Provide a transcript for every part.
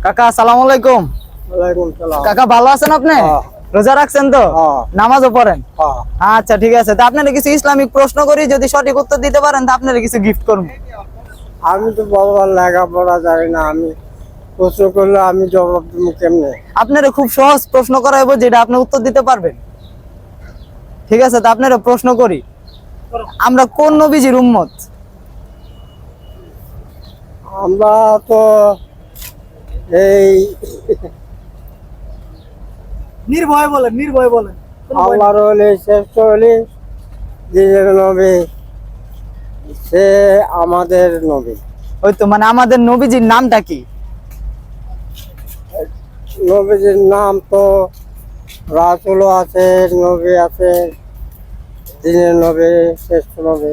কাকা আসসালামু আলাইকুম। ওয়ালাইকুম সালাম। কাকা ভালো আছেন আপনি? রোজা রাখছেন তো? নামাজও পড়েন? আচ্ছা ঠিক আছে, তা আপনারা কিছু ইসলামিক প্রশ্ন করি, যদি সঠিক উত্তর দিতে পারেন তা আপনারা কিছু গিফট করব। আমি তো বাবা লেখাপড়া জানি না, আমি প্রশ্ন করলে আমি জবাব দেবো কেমনে? আপনারা খুব সহজ প্রশ্ন করাইবো যেটা আপনি উত্তর দিতে পারবেন। ঠিক আছে, তা আপনারা প্রশ্ন করি, আমরা কোন নবীজির উম্মত? আমরা তো এই নির্ভয় বলেন, নির্ভয় বলেন। আল্লাহর ওলি শ্রেষ্ঠ ওলি দিনের নবী, সে আমাদের নবী। ওই তো, মানে আমাদের নবীজির নামটা কি? নবীজির নাম তো রাসূলও আছে, নবী আছে, দিনের নবী, শ্রেষ্ঠ নবী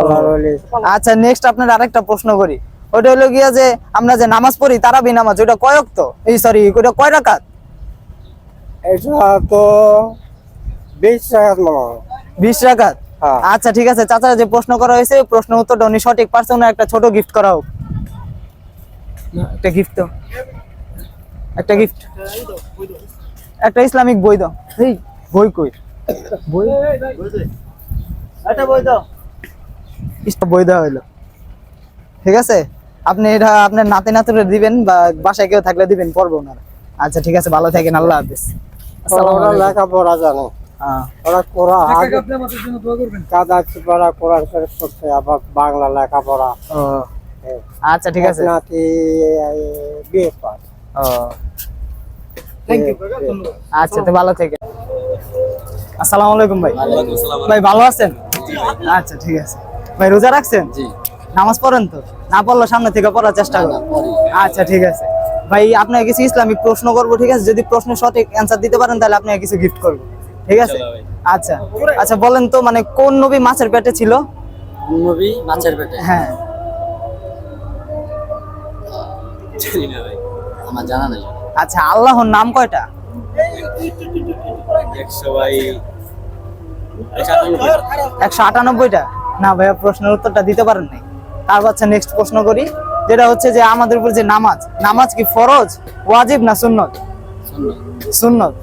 আল্লাহর ওলি। আচ্ছা নেক্সট আপনার আরেকটা প্রশ্ন করি, ওটা হলো গিয়া যে আমরা যে নামাজ পড়ি তারাবি নামাজ, ওটা কয় ওয়াক্ত? এই সরি, ওটা কয় রাকাত? এটা তো 20 রাকাত মনে হয়। 20 রাকাত। হ্যাঁ। আচ্ছা ঠিক আছে, চাচা যে প্রশ্ন করা হয়েছে প্রশ্ন উত্তরটা উনি সঠিক পারছেন, ওনার একটা ছোট গিফট করা হোক। একটা গিফট তো, একটা গিফট, একটা ইসলামিক বই দাও। এই বই কই? বই, একটা বই দাও। বই দেওয়া হইলো। ঠিক আছে, আপনি এটা আপনার নাতি নাতুরে দিবেন বা বাসায় কেউ থাকলে দিবেন, পড়বো ওনারা। আচ্ছা ঠিক আছে, ভালো থাকেন, আল্লাহ হাফেজ। ওরা লেখাপড়া জানে, ওরা কোরআন কাদা চিপাড়া কোরআন শরীফ করছে, আবার বাংলা লেখাপড়া। আচ্ছা ঠিক আছে, নাতি বিয়ে পাস। আচ্ছা তো ভালো থেকে। আসসালামু আলাইকুম ভাই। ভাই ভালো আছেন? আচ্ছা ঠিক আছে। ভাই রোজা রাখছেন? নামাজ পড়েন তো? না পড়লে সামনে থেকে পড়ার চেষ্টা করুন। আচ্ছা ঠিক আছে ভাই, আপনাকে কিছু ইসলামিক প্রশ্ন করবো, ঠিক আছে? যদি প্রশ্ন সঠিক অ্যান্সার দিতে পারেন তাহলে আপনাকে কিছু গিফট করবো, ঠিক আছে? আচ্ছা আচ্ছা বলেন তো, মানে কোন নবী মাছের পেটে ছিল? নবী মাছের পেটে? হ্যাঁ। জানি না ভাই, আমার জানা নাই। আচ্ছা, আল্লাহর নাম কয়টা? 198টা। না ভাইয়া, প্রশ্নের উত্তরটা দিতে পারেন নাই। তারপর আচ্ছা নেক্সট প্রশ্ন করি, যেটা হচ্ছে যে আমাদের উপর যে নামাজ, নামাজ কি ফরজ, ওয়াজিব না সুন্নত? সুন্নত।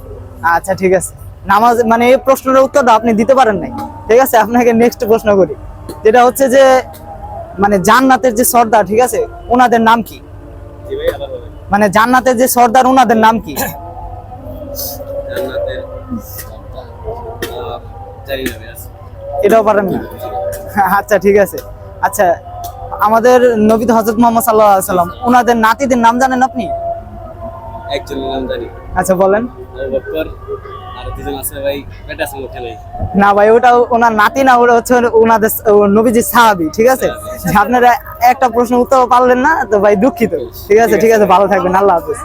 আচ্ছা ঠিক আছে, নামাজ মানে এই প্রশ্নের উত্তরটা আপনি দিতে পারেন নাই, ঠিক আছে? আপনাকে নেক্সট প্রশ্ন করি, যেটা হচ্ছে যে মানে জান্নাতের যে সর্দার, ঠিক আছে, ওনাদের নাম কি? মানে জান্নাতের যে সর্দার, ওনাদের নাম কি? এটাও পারেন না? আচ্ছা ঠিক আছে। আচ্ছা, আমাদের নবী হযরত মুহাম্মদ সাল্লাল্লাহু আলাইহি ওয়াসাল্লাম, ওনাদের নাতিদের নাম জানেন আপনি? একজনের নাম জানি। আচ্ছা বলেন। আবু বকর, আর দুজন আছে ভাই, এটা আছে মুখে নাই। না ভাই, ওটা ওনার নাতি না, ওটা হচ্ছে ওনাদের নবীজির সাহাবী, ঠিক আছে? আপনারা একটা প্রশ্ন উত্তর পারলেন না তো ভাই দুঃখিত। ঠিক আছে ঠিক আছে, ভালো থাকবেন, আল্লাহ হাফেজ।